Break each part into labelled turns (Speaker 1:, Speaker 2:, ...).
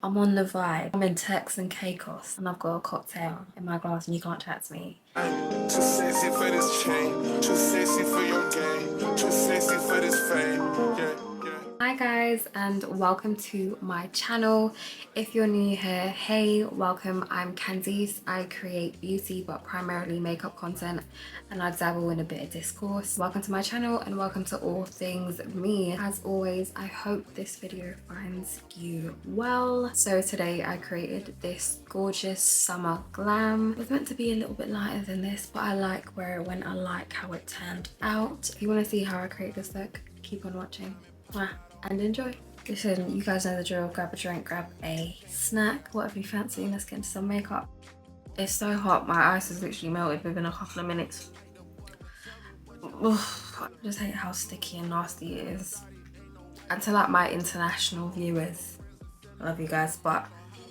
Speaker 1: I'm on the vibe. I'm in Turks and Caicos and I've got a cocktail in my glass and you can't tax me.
Speaker 2: Too sexy for this chain, too sexy for your game, too sexy for this fame. Yeah.
Speaker 1: Hi guys and welcome to my channel. If you're new here, hey, welcome. I'm Candice. I create beauty but primarily makeup content and I dabble in a bit of discourse. Welcome to my channel and welcome to all things me. As always, I hope this video finds you well. So today I created this gorgeous summer glam. It was meant to be a little bit lighter than this, but I like where it went. I like how it turned out. If you want to see how I create this look, keep on watching. And enjoy. Listen, you guys know the drill. Grab a drink, grab a snack, whatever you fancy, and let's get into some makeup. It's so hot, my ice is literally melted within a couple of minutes. Ugh, I just hate how sticky and nasty it is. And to like my international viewers, I love you guys, but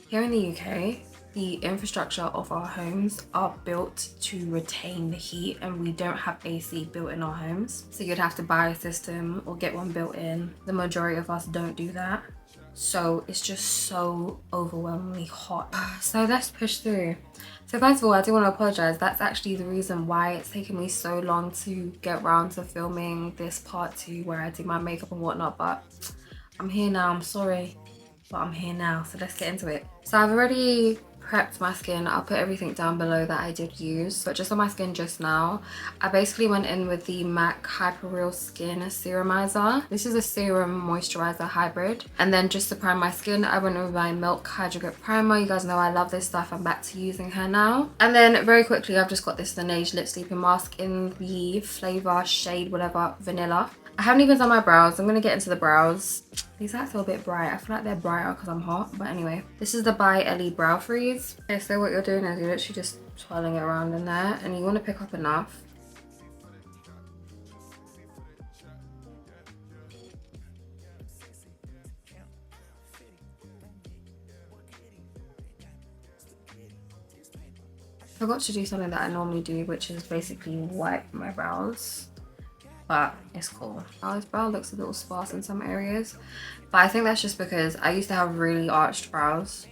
Speaker 1: here in the UK, the infrastructure of our homes are built to retain the heat and we don't have AC built in our homes. So you'd have to buy a system or get one built in. The majority of us don't do that. So it's just so overwhelmingly hot. So let's push through. So first of all, I do want to apologize. That's actually the reason why it's taken me so long to get around to filming this part 2 where I do my makeup and whatnot, but I'm here now. I'm sorry, but I'm here now. So let's get into it. So I've already prepped my skin. I'll put everything down below that I did use, but just on my skin just now, I basically went in with the MAC HyperReal Skin Serumizer. This is a serum moisturizer hybrid. And then just to prime my skin, I went in with my Milk Hydro Grip Primer. You guys know I love this stuff. I'm back to using her now. And then very quickly, I've just got this Laneige Lip Sleeping Mask in the flavor, shade, whatever, vanilla. I haven't even done my brows. I'm gonna get into the brows. These are still a bit bright. I feel like they're brighter because I'm hot. But anyway, this is the by Ellie Brow Freeze. Okay, so what you're doing is you're literally just twirling it around in there and you want to pick up enough. I forgot to do something that I normally do, which is basically wipe my brows. But it's cool. Oh, this brow looks a little sparse in some areas, but I think that's just because I used to have really arched brows.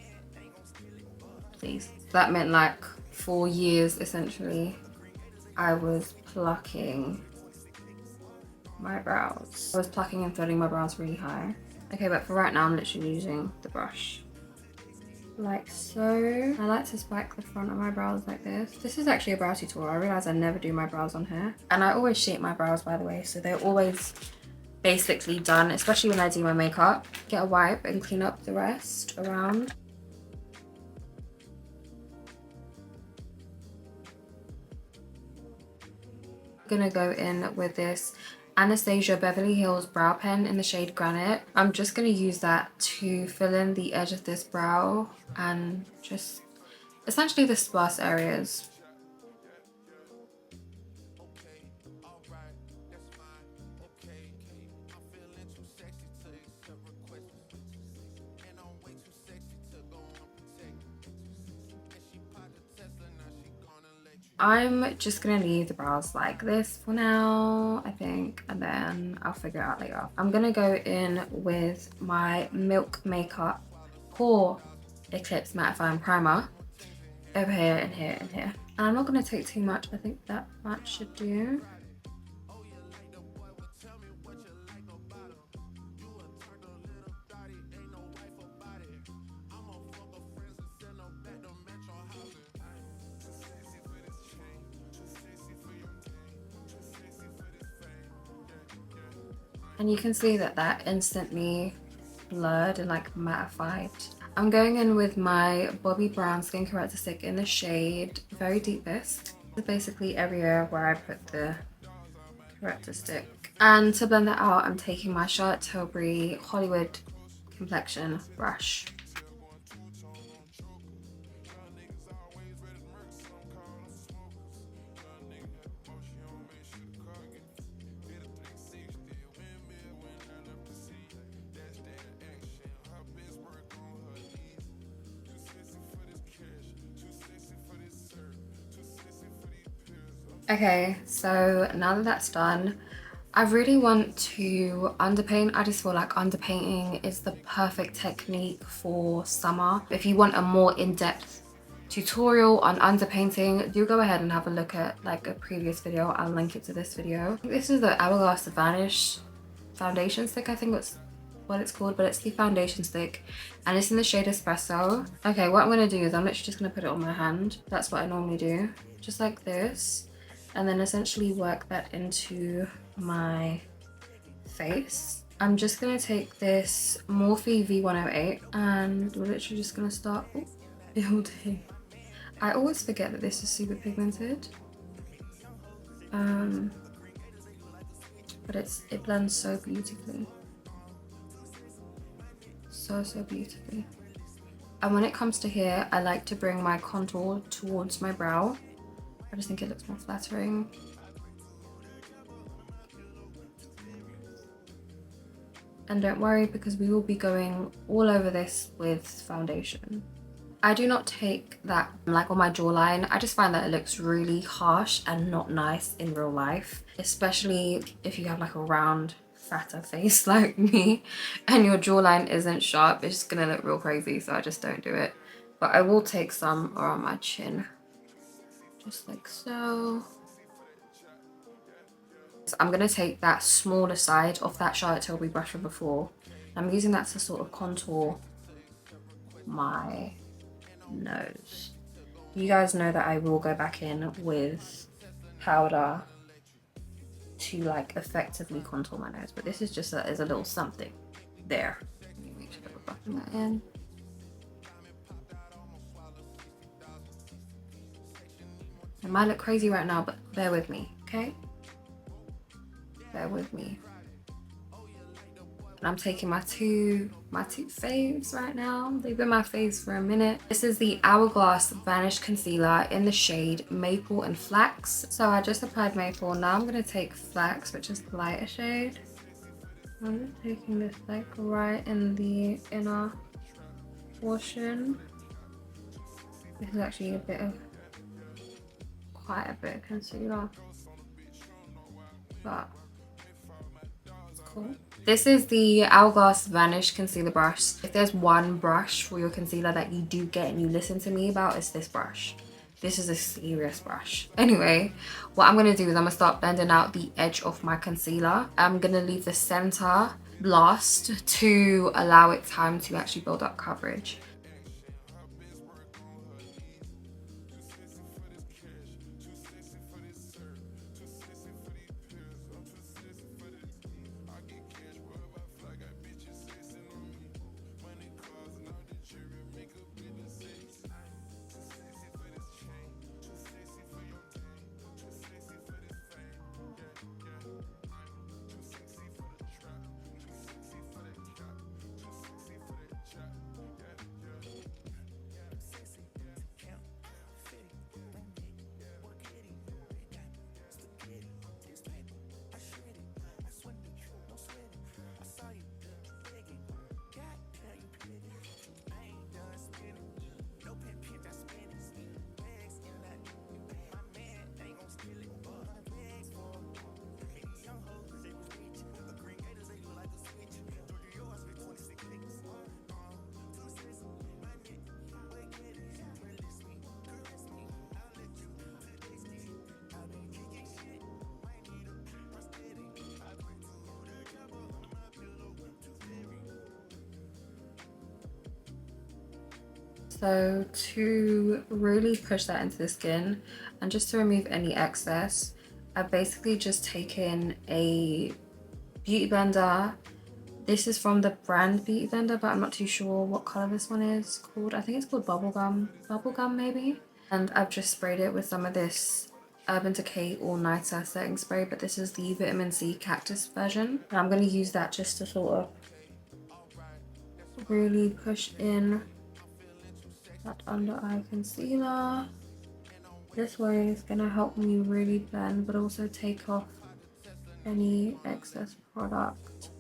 Speaker 1: Please. That meant like 4 years essentially I was plucking my brows. I was plucking and filling my brows really high. Okay, but for right now I'm literally using the brush. Like so. I like to spike the front of my brows like this. This is actually a brow tutorial. I realize I never do my brows on here. And I always shape my brows, by the way, so they're always basically done, especially when I do my makeup. Get a wipe and clean up the rest around. I'm gonna go in with this Anastasia Beverly Hills brow pen in the shade Granite. I'm just going to use that to fill in the edge of this brow and just essentially the sparse areas. I'm just gonna leave the brows like this for now, I think, and then I'll figure it out later. I'm gonna go in with my Milk Makeup Pore Eclipse Mattifying Primer over here and here and here. And I'm not gonna take too much. I think that much should do. And you can see that that instantly blurred and like mattified. I'm going in with my Bobbi Brown Skin Corrector stick in the shade Very Deep Bisque. It's basically everywhere where I put the corrector stick. And to blend that out, I'm taking my Charlotte Tilbury Hollywood Complexion brush. Okay, so now that that's done, I really want to underpaint. I just feel like underpainting is the perfect technique for summer. If you want a more in-depth tutorial on underpainting, do go ahead and have a look at like a previous video. I'll link it to this video. This is the Hourglass Vanish foundation stick, I think that's what it's called, but it's the foundation stick and it's in the shade Espresso. Okay, what I'm gonna do is I'm literally just gonna put it on my hand. That's what I normally do, just like this, and then essentially work that into my face. I'm just gonna take this Morphe V108 and we're literally just gonna start building. I always forget that this is super pigmented, but it blends so beautifully, so beautifully. And when it comes to here, I like to bring my contour towards my brow. I just think it looks more flattering. And don't worry, because we will be going all over this with foundation. I do not take that like on my jawline. I just find that it looks really harsh and not nice in real life, especially if you have like a round, fatter face like me and your jawline isn't sharp. It's just gonna look real crazy, so I just don't do it. But I will take some around my chin, just like so. So I'm gonna take that smaller side of that Charlotte Tilbury brush from before. I'm using that to sort of contour my nose. You guys know that I will go back in with powder to like effectively contour my nose, but this is just as a little something there. Let me make sure that we're buffing that in. It might look crazy right now, but bear with me, okay? Bear with me. And I'm taking my two faves right now. They've been my faves for a minute. This is the Hourglass Vanish Concealer in the shade Maple and Flax. So I just applied Maple. Now I'm going to take Flax, which is the lighter shade. I'm just taking this like right in the inner portion. This is actually quite a bit of concealer, but it's cool. This is the Hourglass Vanish Concealer Brush. If there's one brush for your concealer that you do get and you listen to me about, it's this brush. This is a serious brush. Anyway, what I'm going to do is I'm going to start blending out the edge of my concealer. I'm going to leave the center blast to allow it time to actually build up coverage. So to really push that into the skin and just to remove any excess, I've basically just taken a beauty blender. This is from the brand Beauty Blender, but I'm not too sure what color this one is called. I think it's called Bubblegum maybe. And I've just sprayed it with some of this Urban Decay All Nighter setting spray, but this is the Vitamin C Cactus version. And I'm going to use that just to sort of really push in that under eye concealer. This way is going to help me really blend, but also take off any excess product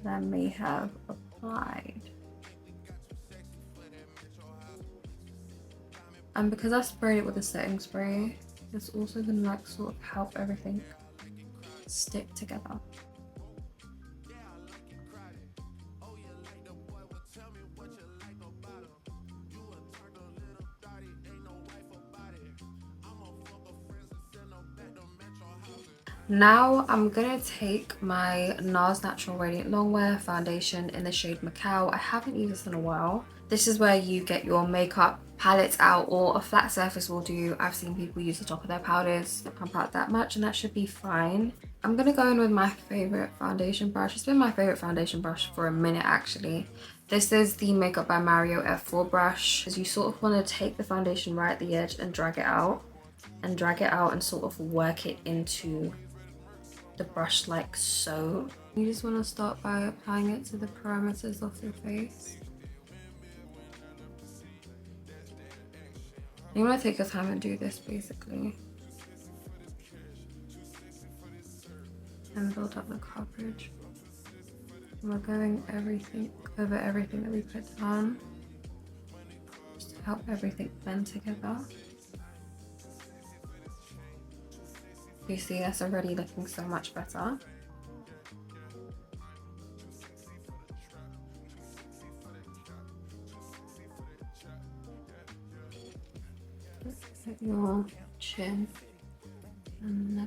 Speaker 1: that I may have applied. And because I sprayed it with a setting spray, it's also going to like sort of help everything stick together. Now I'm gonna take my Nars Natural Radiant Longwear foundation in the shade Macao. I haven't used this in a while. This is where you get your makeup palettes out, or a flat surface will do. I've seen people use the top of their powders. Not pump out that much and that should be fine. I'm gonna go in with my favorite foundation brush. It's been my favorite foundation brush for a minute actually. This is the Makeup by Mario F4 brush. You sort of want to take the foundation right at the edge and drag it out and sort of work it into the brush like so. You just want to start by applying it to the perimeters of your face. You want to take your time and do this basically, and build up the coverage. We're going over everything that we put down, just to help everything blend together. You see, that's already looking so much better. At your chin and neck.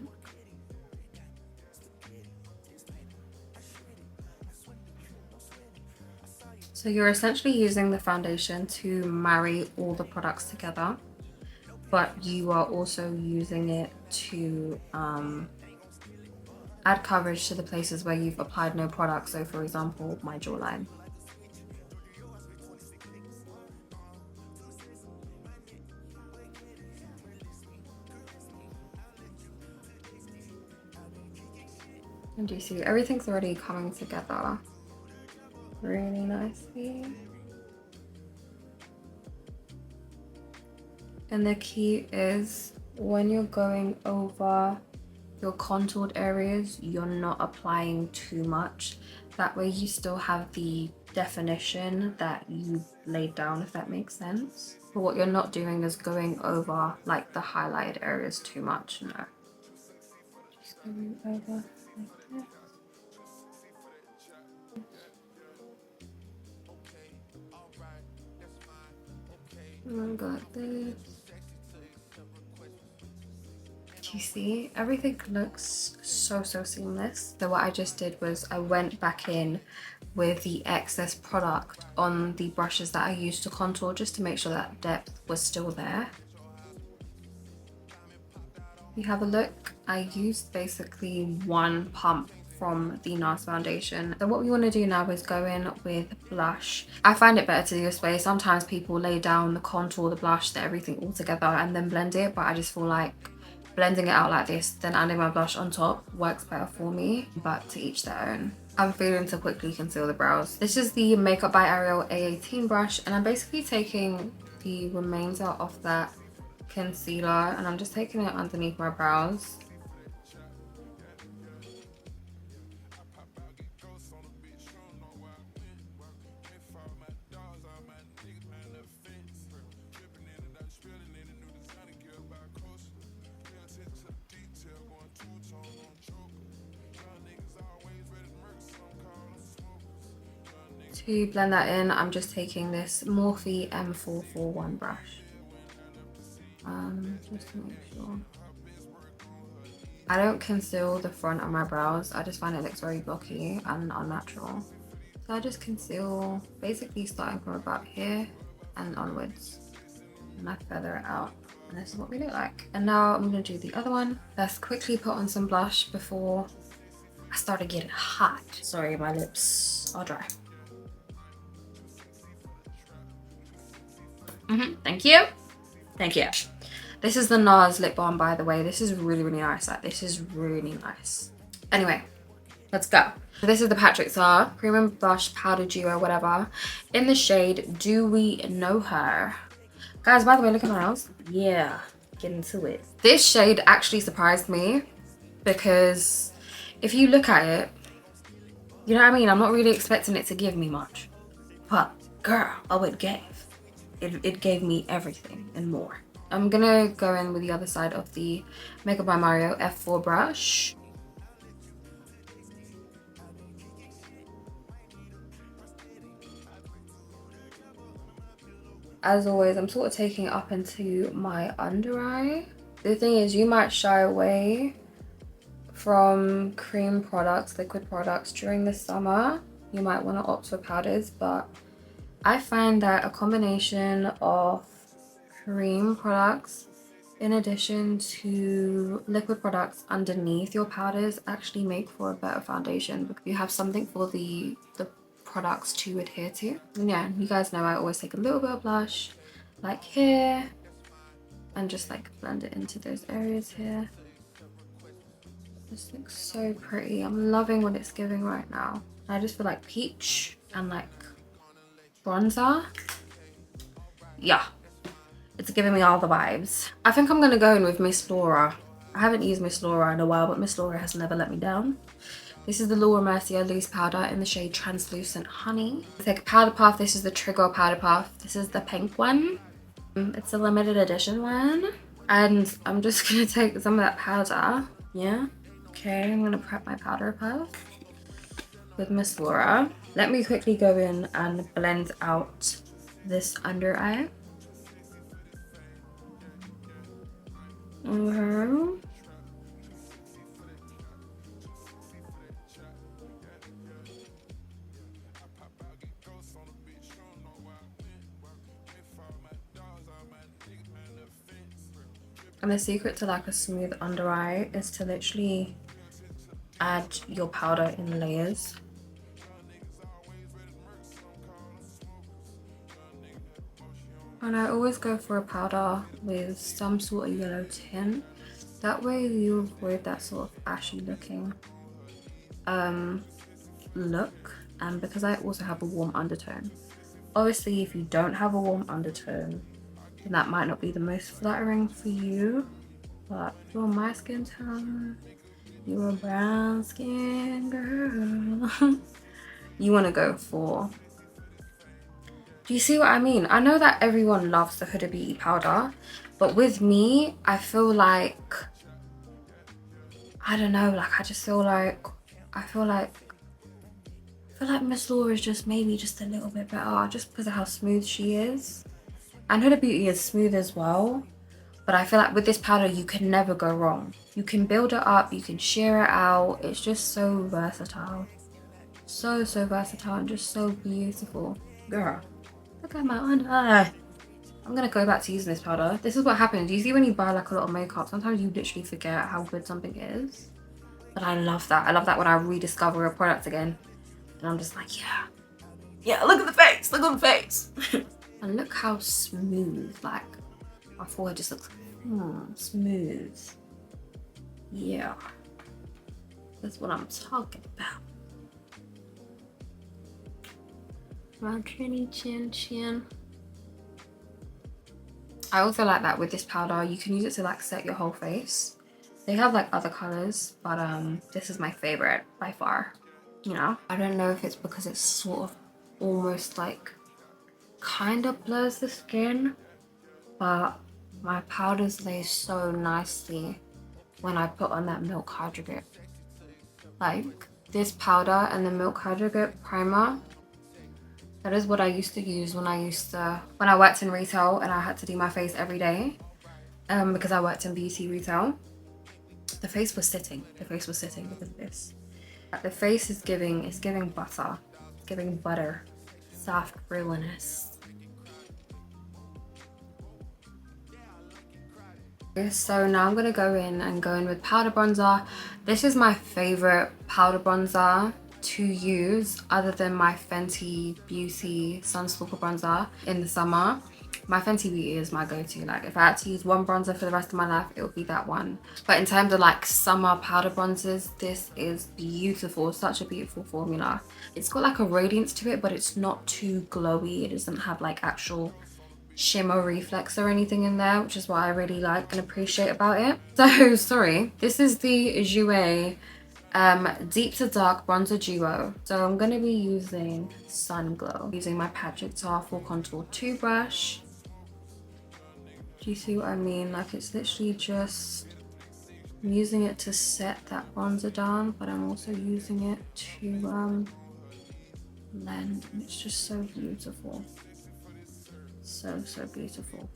Speaker 1: So you're essentially using the foundation to marry all the products together, but you are also using it to add coverage to the places where you've applied no product. So for example, my jawline. And you see everything's already coming together really nicely. And the key is when you're going over your contoured areas, you're not applying too much. That way you still have the definition that you laid down, if that makes sense. But what you're not doing is going over like the highlighted areas too much, no. Just going over like this. And go like this. You see, everything looks so seamless. So what I just did was I went back in with the excess product on the brushes that I used to contour, just to make sure that depth was still there. You have a look. I used basically one pump from the Nars foundation. So what we want to do now is go in with blush. I find it better to do this way. Sometimes people lay down the contour, the blush, everything all together and then blend it, but I just feel like blending it out like this, then adding my blush on top works better for me, but to each their own. I'm feeling to quickly conceal the brows. This is the Makeup by Ariel A18 brush, and I'm basically taking the remainder of that concealer and I'm just taking it underneath my brows. To blend that in, I'm just taking this Morphe M441 brush. Just to make sure. I don't conceal the front of my brows. I just find it looks very blocky and unnatural. So I just conceal, basically starting from about here and onwards. And I feather it out. And this is what we look like. And now I'm gonna do the other one. Let's quickly put on some blush before I started getting hot. Sorry, my lips are dry. Thank you. Thank you. This is the Nars lip balm, by the way. This is really nice. Like, this is really nice. Anyway, let's go. So this is the Patrick Star Cream and Blush Powder Duo, whatever, in the shade Do We Know Her. Guys, by the way, look at my nails. Yeah, get into it. This shade actually surprised me because if you look at it, you know what I mean? I'm not really expecting it to give me much, but girl, oh, it gave. It gave me everything and more. I'm gonna go in with the other side of the Makeup by Mario F4 brush. as always, I'm sort of taking it up into my under eye. The thing is, you might shy away from cream products, liquid products during the summer. You might want to opt for powders, but I find that a combination of cream products in addition to liquid products underneath your powders actually make for a better foundation, because you have something for the products to adhere to. And yeah, you guys know I always take a little bit of blush, like here, and just like blend it into those areas here. This looks so pretty. I'm loving what it's giving right now. I just feel like peach and like bronzer. Yeah, it's giving me all the vibes. I think I'm gonna go in with Miss Laura. I haven't used Miss Laura in a while, but Miss Laura has never let me down. This is the Laura Mercier loose powder in the shade Translucent Honey. Take a powder puff. This is the Trigger powder puff. This is the pink one. It's a limited edition one. And I'm just gonna take some of that powder. Yeah. Okay, I'm gonna prep my powder puff with Miss Laura. Let me quickly go in and blend out this under eye. And the secret to like a smooth under eye is to literally add your powder in layers. And I always go for a powder with some sort of yellow tint. That way you avoid that sort of ashy looking look. And because I also have a warm undertone. Obviously, if you don't have a warm undertone, then that might not be the most flattering for you. But if you're my skin tone, you're a brown skin girl, you want to go for... Do you see what I mean? I know that everyone loves the Huda Beauty powder, but with me, I feel like, I don't know, like I just feel like, I feel like Miss Laura is just maybe just a little bit better, just because of how smooth she is. And Huda Beauty is smooth as well, but I feel like with this powder, you can never go wrong. You can build it up, you can sheer it out. It's just so versatile. So versatile and just so beautiful. Girl. Look at my under eye. I'm gonna go back to using this powder. This is what happens. You see when you buy like a lot of makeup, sometimes you literally forget how good something is. But I love that. I love that when I rediscover a product again. And I'm just like, yeah. Yeah, look at the face. Look at the face. And look how smooth. Like, my forehead just looks smooth. Yeah. That's what I'm talking about. My chinny chin. I also like that with this powder, you can use it to like set your whole face. They have like other colors, but this is my favorite by far. You know, I don't know if it's because it's sort of almost like kind of blurs the skin, but my powders lay so nicely when I put on that Milk Hydrate. Like this powder and the Milk Hydrate primer, that is what I used to use when I worked in retail and I had to do my face every day, because I worked in beauty retail. The face was sitting. The face was sitting because of this. The face is giving butter. It's giving butter. Soft realness. So now I'm gonna go in with powder bronzer. This is my favorite powder bronzer to use other than my Fenty Beauty Sunstalker bronzer in the summer. My Fenty Beauty is my go-to. Like if I had to use one bronzer for the rest of my life, it would be that one. But in terms of like summer powder bronzers, this is beautiful. Such a beautiful formula. It's got like a radiance to it, but it's not too glowy. It doesn't have like actual shimmer reflex or anything in there, which is what I really like and appreciate about it. So sorry, this is the Jouer deep to dark bronzer duo. So I'm going to be using Sun Glow, using my Patrick Tar Full Contour 2 brush. Do you see what I mean? Like it's literally just, I'm using it to set that bronzer down, but I'm also using it to blend, and it's just so beautiful. So so, so beautiful.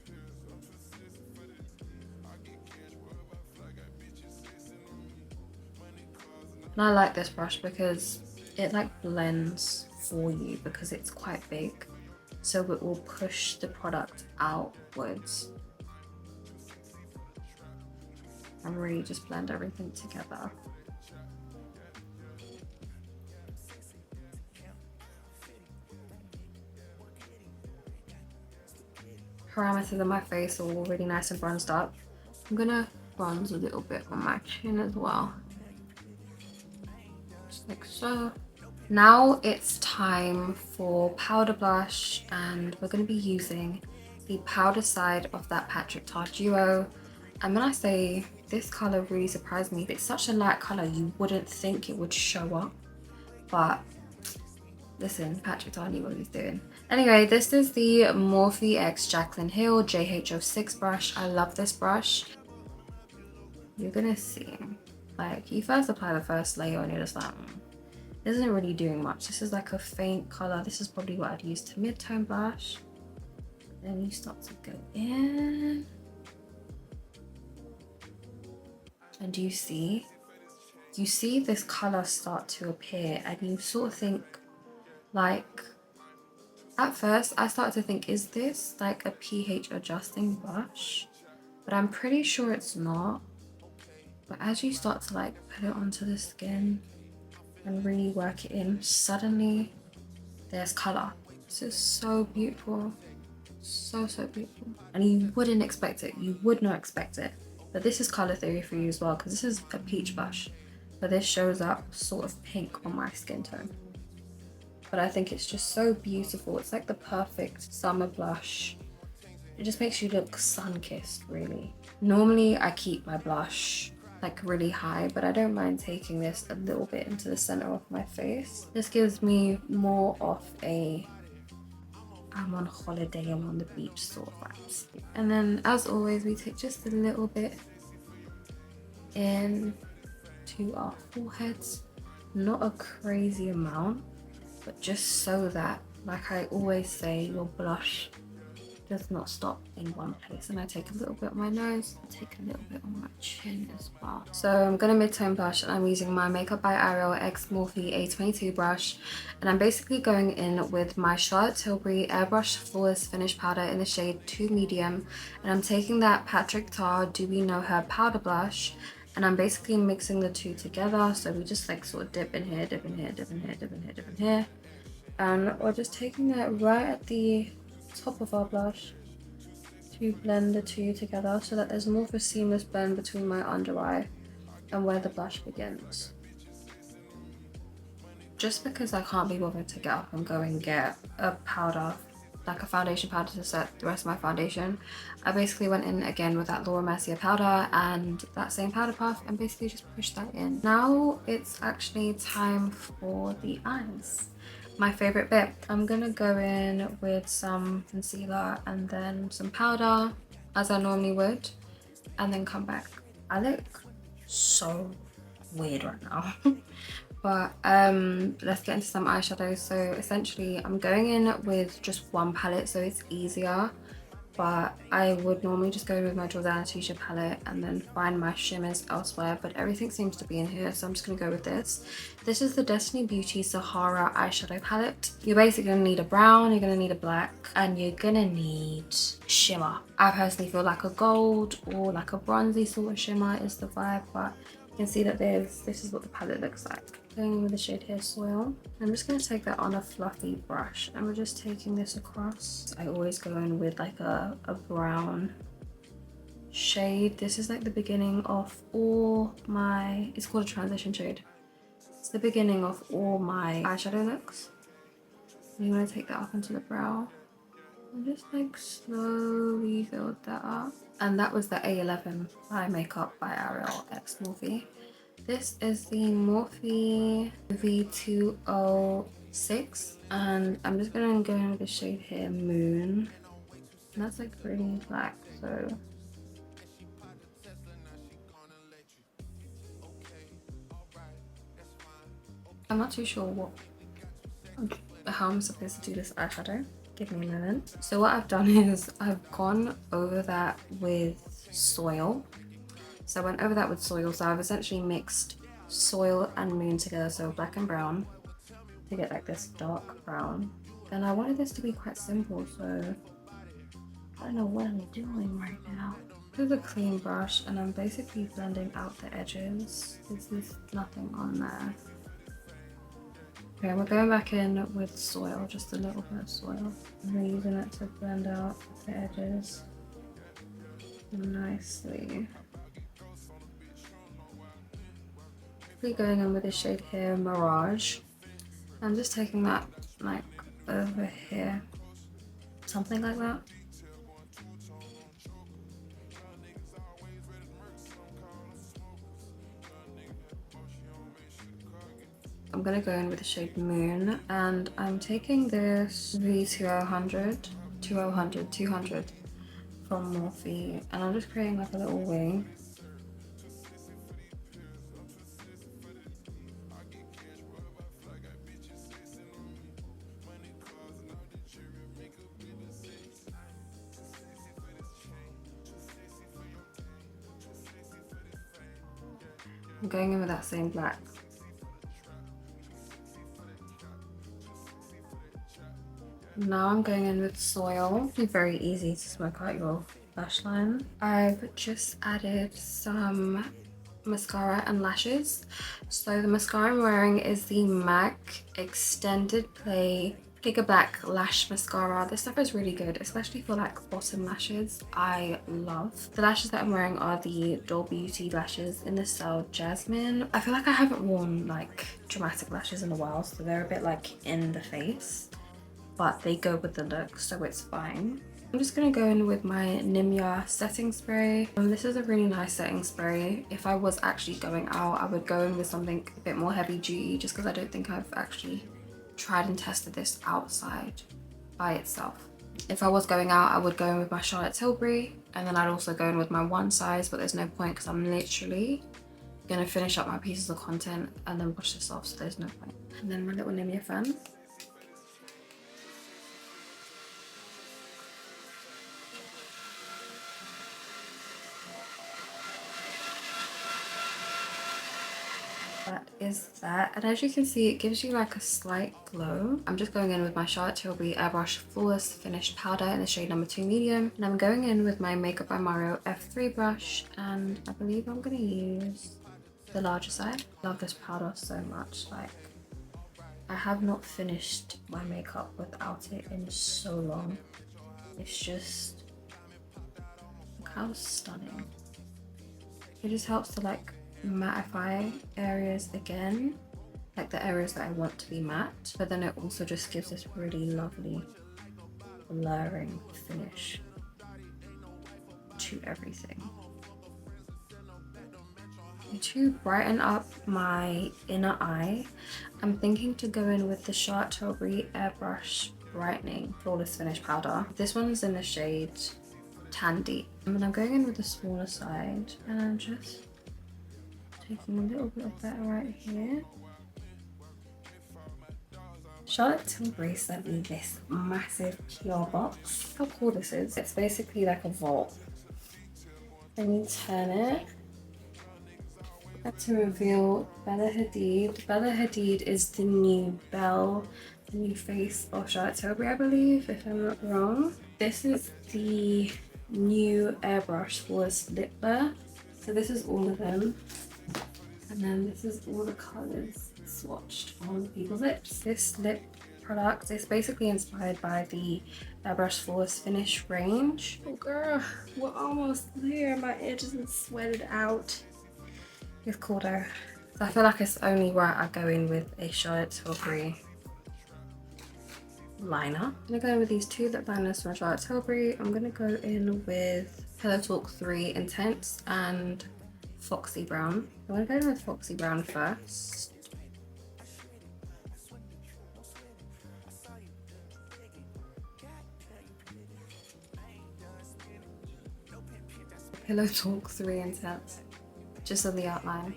Speaker 1: And I like this brush because it like blends for you because it's quite big. So it will push the product outwards and really just blend everything together. Parameters on my face are all really nice and bronzed up. I'm gonna bronze a little bit on my chin as well. Just like so. Now it's time for powder blush, and we're going to be using the powder side of that Patrick Tar Duo. And when I say this color really surprised me, it's such a light color you wouldn't think it would show up, but listen, Patrick Tar knew what he was doing. Anyway, this is the Morphe X Jaclyn Hill JH06 brush. I love this brush. You're gonna see, like, you first apply the first layer and you're just like, isn't really doing much. This is like a faint color. This is probably what I'd use to mid-tone blush. Then you start to go in. And do you see? You see this color start to appear and you sort of think, like, at first I started to think, is this like a pH adjusting blush? But I'm pretty sure it's not. But as you start to like put it onto the skin and really work it in, suddenly there's color. This is so beautiful. So, so beautiful. And you wouldn't expect it. You would not expect it. But this is color theory for you as well, because this is a peach blush. But this shows up sort of pink on my skin tone. But I think it's just so beautiful. It's like the perfect summer blush. It just makes you look sun-kissed, really. Normally I keep my blush like really high, but I don't mind taking this a little bit into the center of my face. This gives me more of a I'm on holiday, I'm on the beach sort of vibes. And then as always, we take just a little bit in to our foreheads. Not a crazy amount, but just so that, like I always say, your blush does not stop in one place. And I take a little bit on my nose, I take a little bit on my chin as well. So I'm gonna mid-tone blush, and I'm using my Makeup by Ariel X Morphe A22 brush, and I'm basically going in with my Charlotte Tilbury Airbrush Flawless Finish Powder in the shade 2 Medium, and I'm taking that Patrick Tar Do We Know Her powder blush, and I'm basically mixing the two together. So we just like sort of dip in here, dip in here, dip in here, dip in here, dip in here, and we're just taking that right at the top of our blush to blend the two together so that there's more of a seamless blend between my under eye and where the blush begins. Just because I can't be bothered to get up and go and get a powder, like a foundation powder to set the rest of my foundation, I basically went in again with that Mercier powder and that same powder puff and basically just pushed that in. Now it's actually time for the eyes. My favorite bit. I'm gonna go in with some concealer and then some powder, as I normally would, and then come back. I look so weird right now. But let's get into some eyeshadows. So essentially I'm going in with just one palette so it's easier, but I would normally just go in with my Jordana Tisha palette and then find my shimmers elsewhere, but everything seems to be in here, so I'm just gonna go with this. This is the Destinee Beauty Sahara eyeshadow palette. You're basically gonna need a brown, you're gonna need a black, and you're gonna need shimmer. I personally feel like a gold or like a bronzy sort of shimmer is the vibe, but you can see that this is what the palette looks like. Going in with the shade here, Soil. I'm just going to take that on a fluffy brush and we're just taking this across. I always go in with like a brown shade. This is like the beginning of all my, it's called a transition shade. It's the beginning of all my eyeshadow looks. And you want to take that up into the brow and just like slowly build that up. And that was the A11 by Makeup by Ariel X Morphe. This is the Morphe V206, and I'm just gonna go in with the shade here, Moon. And that's like really black, so I'm not too sure how I'm supposed to do this eyeshadow. Give me a moment. So what I've done is I've gone over that with soil. So I went over that with soil. So I've essentially mixed soil and moon together, so black and brown, to get like this dark brown. And I wanted this to be quite simple, so I don't know what I'm doing right now. This is a clean brush and I'm basically blending out the edges. There's nothing on there. Okay, we're going back in with soil, just a little bit of soil. I'm using it to blend out the edges nicely. We're going in with the shade here, Mirage. I'm just taking that like over here, something like that. I'm gonna go in with the shade Moon, and I'm taking this V200 from Morphe, and I'm just creating like a little wing. I'm going in with that same black. Now I'm going in with soil. It's very easy to smoke out your lash line. I've just added some mascara and lashes. So the mascara I'm wearing is the MAC Extended Play Giga Black Lash Mascara. This stuff is really good, especially for like bottom lashes. I love. The lashes that I'm wearing are the Ellie Beauty lashes in the style Jasmine. I feel like I haven't worn like dramatic lashes in a while, so they're a bit like in the face, but they go with the look, so it's fine. I'm just gonna go in with my Nimya setting spray. This is a really nice setting spray. If I was actually going out, I would go in with something a bit more heavy duty, just because I don't think I've actually tried and tested this outside by itself. If I was going out, I would go in with my Charlotte Tilbury, and then I'd also go in with my one size, but there's no point because I'm literally gonna finish up my pieces of content and then wash this off, so there's no point. And then my little Nimya fan. That is that, and as you can see, it gives you like a slight glow. I'm just going in with my Charlotte Tilbury Airbrush Flawless Finish Powder in the shade number 2 medium, and I'm going in with my Makeup by Mario F3 brush, and I believe I'm gonna use the larger side. Love this powder so much. Like, I have not finished my makeup without it in so long. It's just, look how stunning. It just helps to like mattify areas again, like the areas that I want to be matte, but then it also just gives this really lovely blurring finish to everything. To brighten up my inner eye, I'm thinking to go in with the Charlotte Tilbury Airbrush Brightneing Flawless Finish Powder. This one's in the shade Tandy, and I'm going in with the smaller side, and I'm just taking a little bit of that right here. Charlotte Tilbury sent me this massive PR box. How cool this is. It's basically like a vault. Then you turn it to reveal Bella Hadid. Bella Hadid is the new Belle, the new face of Charlotte Tilbury, I believe, if I'm not wrong. This is the new Airbrush Flawless Lip Blur. So this is all of them. And then this is all the colours swatched on people's lips. This lip product is basically inspired by the Airbrush Flawless Finish range. Oh girl, we're almost there. My edges are sweated out. It's cool though. So I feel like it's only right I go in with a Charlotte Tilbury liner. I'm gonna go in with these two lip liners from Charlotte Tilbury. I'm gonna go in with Pillow Talk 3 Intense and Foxy Brown. I'm gonna go in with Foxy Brown first. Pillow Talk 3 Intense, just on the outline.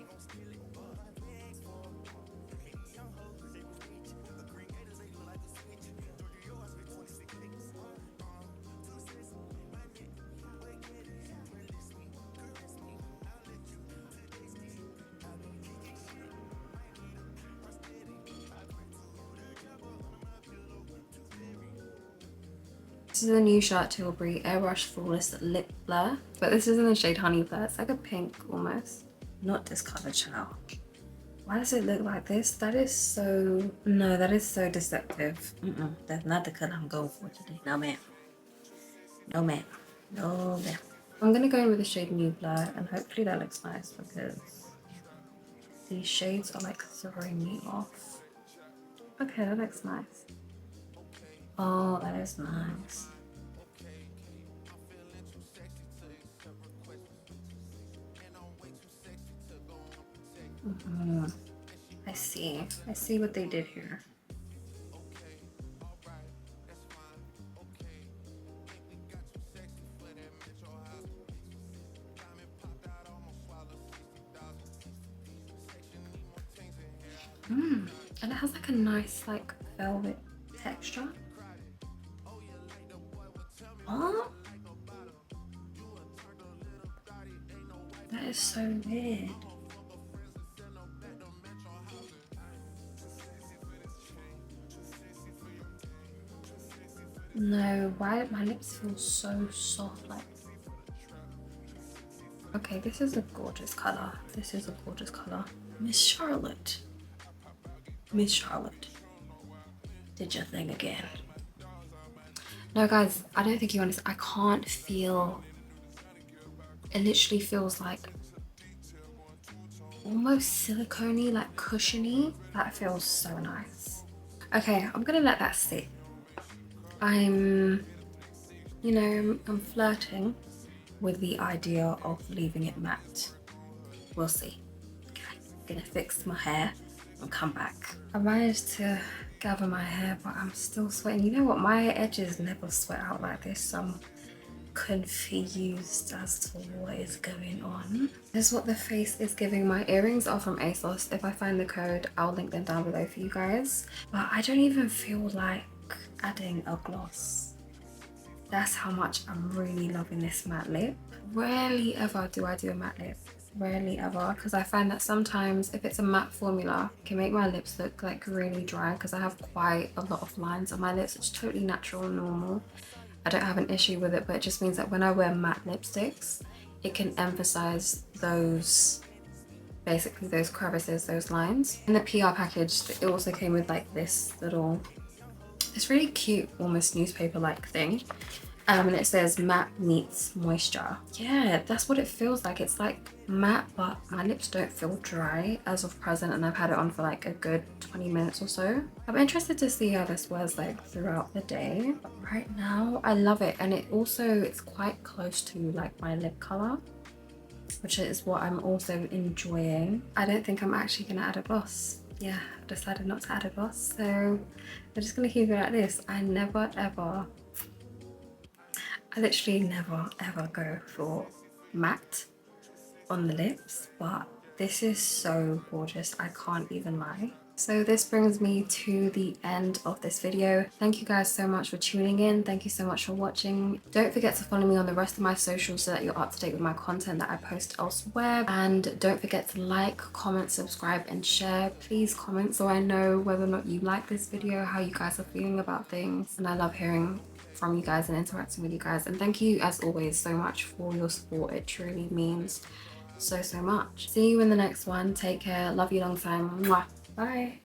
Speaker 1: This is a new Charlotte Tilbury Airbrush Flawless Lip Blur, but this is in the shade Honey Blur. It's like a pink almost. Not this color, child. Why does it look like this? That is so... No, that is so deceptive. That's not the color I'm going for today. No, ma'am. No, ma'am. No, ma'am. I'm gonna go in with the shade New Blur, and hopefully that looks nice because these shades are like throwing me off. Okay, that looks nice. Oh, that is nice. I see what they did here. And it has like a nice like velvet texture. Oh, that is so weird. No, why my lips feel so soft like. Okay, this is a gorgeous color. This is a gorgeous color. Miss Charlotte. Miss Charlotte. Did your thing again. No guys, I don't think you understand. I can't feel, it literally feels like almost silicone-y, like cushiony. That feels so nice. Okay, I'm gonna let that sit. I'm flirting with the idea of leaving it matte. We'll see. Okay, I'm gonna fix my hair and come back. I managed to gather my hair, but I'm still sweating. You know what, my edges never sweat out like this, so I'm confused as to what is going on. This is what the face is giving. My earrings are from ASOS. If I find the code, I'll link them down below for you guys. But I don't even feel like adding a gloss. That's how much I'm really loving this matte lip. Rarely ever do I do a matte lip. Rarely ever, because I find that sometimes if it's a matte formula, it can make my lips look like really dry because I have quite a lot of lines on my lips. It's totally natural and normal. I don't have an issue with it, but it just means that when I wear matte lipsticks, it can emphasize those, basically those crevices, those lines. In the PR package, it also came with like this little, this really cute, almost newspaper-like thing. And it says matte meets moisture. Yeah, that's what it feels like. It's like matte, but my lips don't feel dry as of present, and I've had it on for like a good 20 minutes or so. I'm interested to see how this wears like throughout the day. But right now, I love it. And it also, it's quite close to like my lip color, which is what I'm also enjoying. I don't think I'm actually gonna add a gloss. Yeah, I decided not to add a gloss. So I'm just gonna keep it like this. I literally never ever go for matte on the lips, but this is so gorgeous, I can't even lie. So this brings me to the end of this video. Thank you guys so much for tuning in. Thank you so much for watching. Don't forget to follow me on the rest of my socials so that you're up to date with my content that I post elsewhere. And don't forget to like, comment, subscribe, and share. Please comment so I know whether or not you like this video, how you guys are feeling about things. And I love hearing from you guys and interacting with you guys. And thank you as always so much for your support. It truly means so much. See you in the next one. Take care. Love you long time. Mwah. Bye.